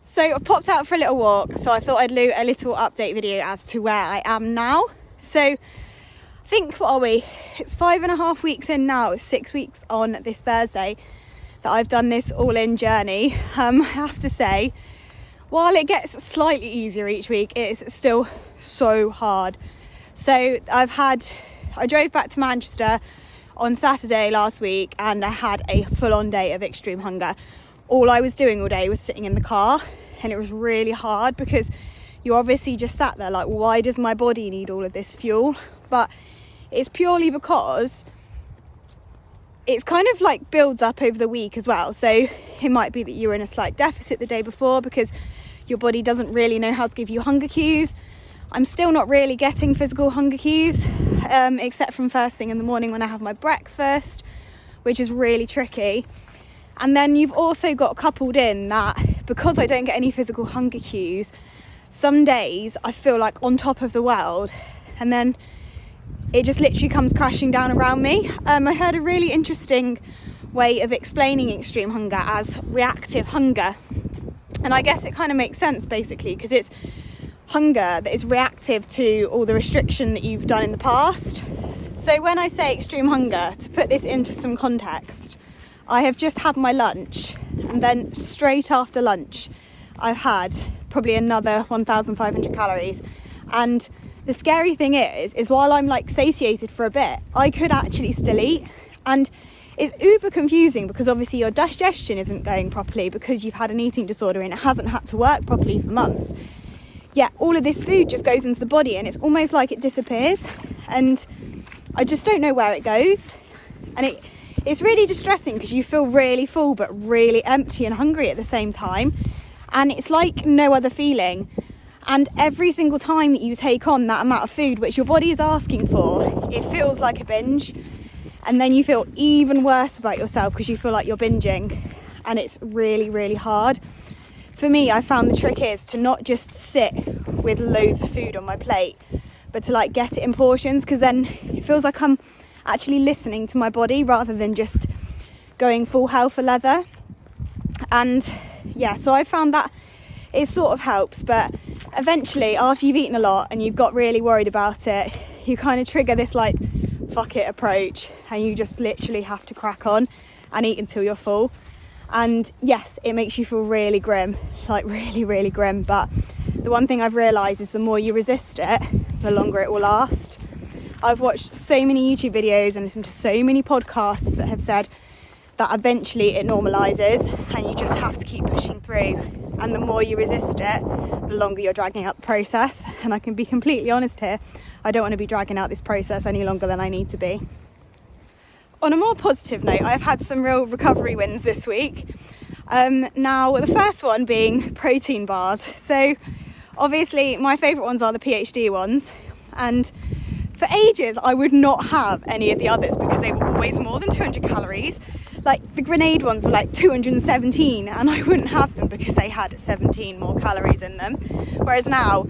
So I popped out for a little walk, so I thought I'd do a little update video as to where I am now. So I think, what are we? It's 5.5 weeks in now, 6 weeks on this Thursday that I've done this all-in journey. I have to say, while it gets slightly easier each week, it is still so hard. So I drove back to Manchester on Saturday last week and I had a full-on day of extreme hunger. All I was doing all day was sitting in the car, and it was really hard because you obviously just sat there like, why does my body need all of this fuel? But it's purely because it's kind of like builds up over the week as well. So it might be that you're in a slight deficit the day before because your body doesn't really know how to give you hunger cues. I'm still not really getting physical hunger cues, except from first thing in the morning when I have my breakfast, which is really tricky. And then you've also got coupled in that because I don't get any physical hunger cues, some days I feel like on top of the world, and then it just literally comes crashing down around me. I heard a really interesting way of explaining extreme hunger as reactive hunger. And I guess it kind of makes sense basically because it's hunger that is reactive to all the restriction that you've done in the past. So when I say extreme hunger, to put this into some context, I have just had my lunch, and then straight after lunch I've had probably another 1,500 calories. And the scary thing is while I'm like satiated for a bit, I could actually still eat. And it's uber confusing because obviously your digestion isn't going properly because you've had an eating disorder and it hasn't had to work properly for months. Yet all of this food just goes into the body and it's almost like it disappears, and I just don't know where it goes. And it's really distressing because you feel really full but really empty and hungry at the same time, and it's like no other feeling. And every single time that you take on that amount of food which your body is asking for, it feels like a binge, and then you feel even worse about yourself because you feel like you're binging, and it's really, really hard. For me, I found the trick is to not just sit with loads of food on my plate, but to like get it in portions, because then it feels like I'm actually listening to my body rather than just going full hell for leather. And yeah, so I found that it sort of helps, but eventually after you've eaten a lot and you've got really worried about it, you kind of trigger this like fuck it approach, and you just literally have to crack on and eat until you're full. And yes, it makes you feel really grim, like really, really grim, but the one thing I've realised is the more you resist it, the longer it will last. I've watched so many YouTube videos and listened to so many podcasts that have said that eventually it normalises and you just have to keep pushing through. And the more you resist it, the longer you're dragging out the process. And I can be completely honest here, I don't want to be dragging out this process any longer than I need to be. On a more positive note, I've had some real recovery wins this week. Now, the first one being protein bars. So obviously my favourite ones are the PhD ones, and for ages I would not have any of the others because they were always more than 200 calories. Like the grenade ones were like 217 and I wouldn't have them because they had 17 more calories in them. Whereas now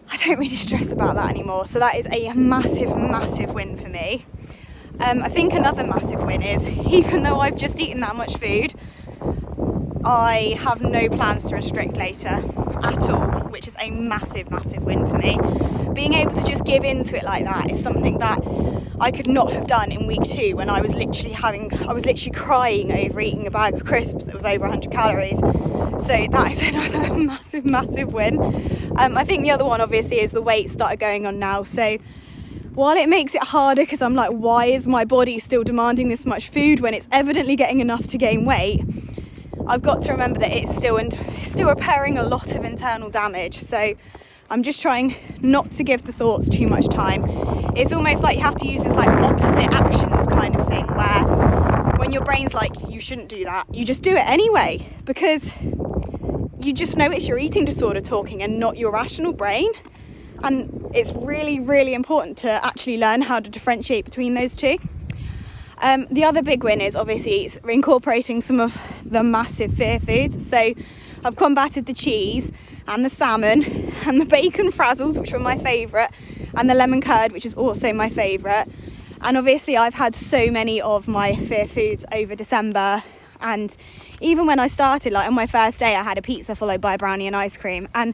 I don't really stress about that anymore. So that is a massive, massive win for me. I think another massive win is, even though I've just eaten that much food, I have no plans to restrict later at all, which is a massive, massive win for me. Being able to just give into it like that is something that I could not have done in week 2 when I was literally crying over eating a bag of crisps that was over 100 calories. So that is another massive, massive win. I think the other one obviously is the weight started going on now. So while it makes it harder because I'm like, why is my body still demanding this much food when it's evidently getting enough to gain weight? I've got to remember that it's still repairing a lot of internal damage. So I'm just trying not to give the thoughts too much time. It's almost like you have to use this like opposite actions kind of thing, where when your brain's like, you shouldn't do that, you just do it anyway, because you just know it's your eating disorder talking and not your rational brain. And it's really, really important to actually learn how to differentiate between those two. The other big win is obviously incorporating some of the massive fear foods. So I've combated the cheese and the salmon and the bacon frazzles, which were my favourite, and the lemon curd, which is also my favourite. And obviously I've had so many of my fear foods over December And even when I started, like on my first day, I had a pizza followed by a brownie and ice cream. And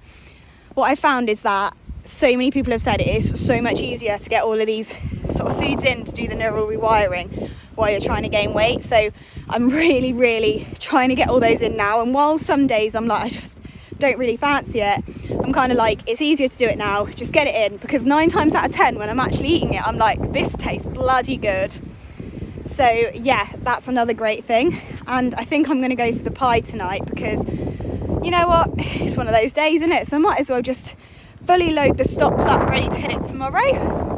what I found is that so many people have said it is so much easier to get all of these sort of foods in to do the neural rewiring while you're trying to gain weight. So I'm really trying to get all those in now. And while some days I'm like, I just don't really fancy it, I'm kind of like, it's easier to do it now, just get it in, because 9 times out of 10 when I'm actually eating it, I'm like, this tastes bloody good. So yeah, that's another great thing. And I think I'm going to go for the pie tonight, because you know what, it's one of those days, isn't it? So I might as well just fully load the stocks up, ready to hit it tomorrow.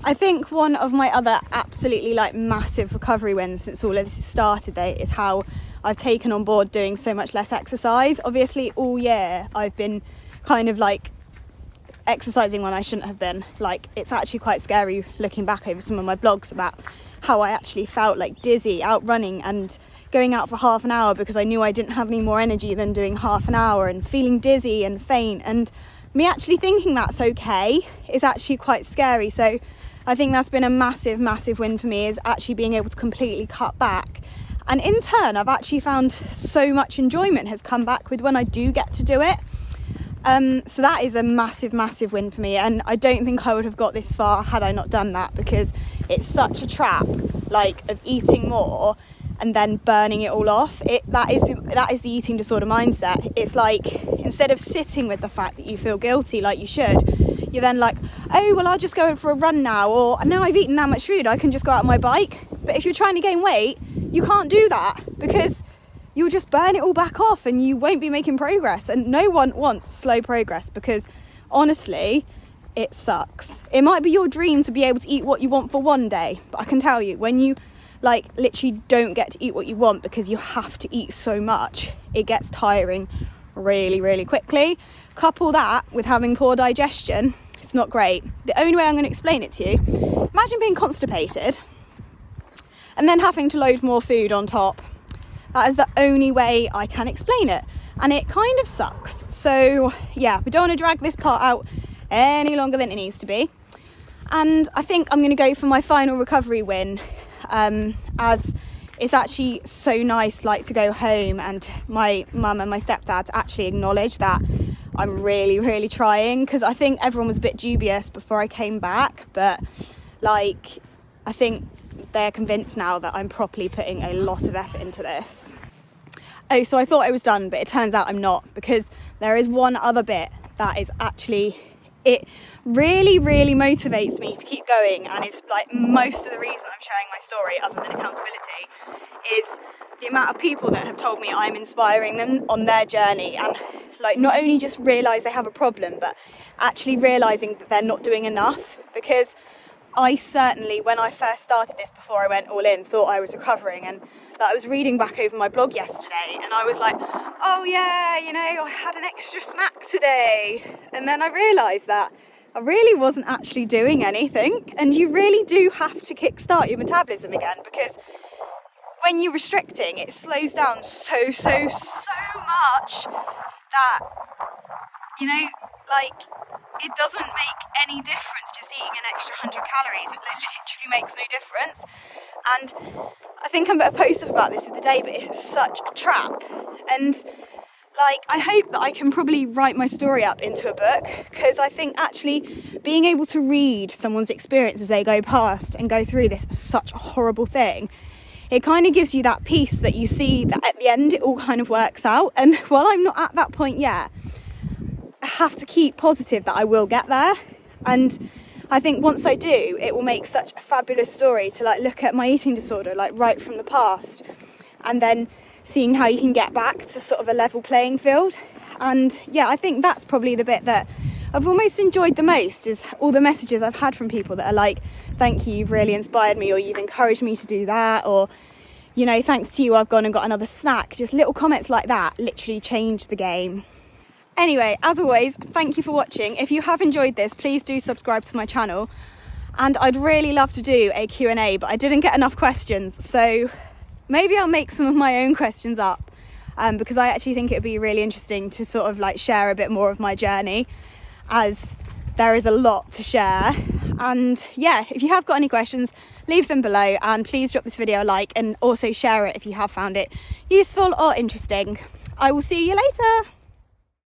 I think one of my other absolutely like massive recovery wins since all of this has started though is how I've taken on board doing so much less exercise. Obviously all year I've been kind of like exercising when I shouldn't have been. Like, it's actually quite scary looking back over some of my blogs about how I actually felt like dizzy out running and going out for half an hour because I knew I didn't have any more energy than doing half an hour, and feeling dizzy and faint, and me actually thinking that's okay is actually quite scary. So I think that's been a massive win for me, is actually being able to completely cut back. And in turn, I've actually found so much enjoyment has come back with when I do get to do it. So that is a massive win for me, and I don't think I would have got this far had I not done that, because it's such a trap, like, of eating more and then burning it all off. That is the eating disorder mindset. It's like, instead of sitting with the fact that you feel guilty like you should, you're then like, oh well, I'll just go for a run now, or now I've eaten that much food, I can just go out on my bike. But if you're trying to gain weight, you can't do that, because you'll just burn it all back off and you won't be making progress. And no one wants slow progress, because honestly, it sucks. It might be your dream to be able to eat what you want for one day, but I can tell you, when you like literally don't get to eat what you want because you have to eat so much, it gets tiring really quickly. Couple that with having poor digestion, it's not great. The only way I'm going to explain it to you, imagine being constipated and then having to load more food on top. That is the only way I can explain it, and it kind of sucks. So yeah, we don't want to drag this part out any longer than it needs to be. And I think I'm going to go for my final recovery win, as it's actually so nice, like, to go home and my mum and my stepdad actually acknowledge that I'm really trying, because I think everyone was a bit dubious before I came back, but like, I think they're convinced now that I'm properly putting a lot of effort into this. Oh, so I thought I was done, but it turns out I'm not, because there is one other bit that is actually, it really motivates me to keep going, and is like most of the reason I'm sharing my story, other than accountability, is the amount of people that have told me I'm inspiring them on their journey, and like not only just realise they have a problem, but actually realising that they're not doing enough. Because I certainly, when I first started this, before I went all in, thought I was recovering, and like, I was reading back over my blog yesterday and I was like, oh yeah, you know, I had an extra snack today, and then I realised that I really wasn't actually doing anything. And you really do have to kickstart your metabolism again, because when you're restricting, it slows down so much that, you know, like, it doesn't make any difference just eating an extra 100 calories. It literally makes no difference. And I think I'm going to post about this the other day, but it's such a trap. And like, I hope that I can probably write my story up into a book, because I think actually being able to read someone's experience as they go past and go through this is such a horrible thing. It kind of gives you that peace that you see that at the end it all kind of works out. And while I'm not at that point yet, I have to keep positive that I will get there. And I think once I do, it will make such a fabulous story to like look at my eating disorder like right from the past, and then seeing how you can get back to sort of a level playing field. And yeah, I think that's probably the bit that I've almost enjoyed the most, is all the messages I've had from people that are like, thank you, you've really inspired me, or you've encouraged me to do that, or, you know, thanks to you I've gone and got another snack. Just little comments like that literally change the game. Anyway, as always, thank you for watching. If you have enjoyed this, please do subscribe to my channel, and I'd really love to do a Q&A, but I didn't get enough questions, so maybe I'll make some of my own questions up, because I actually think it would be really interesting to sort of like share a bit more of my journey, as there is a lot to share. And yeah, if you have got any questions, leave them below, and please drop this video a like and also share it if you have found it useful or interesting. I will see you later.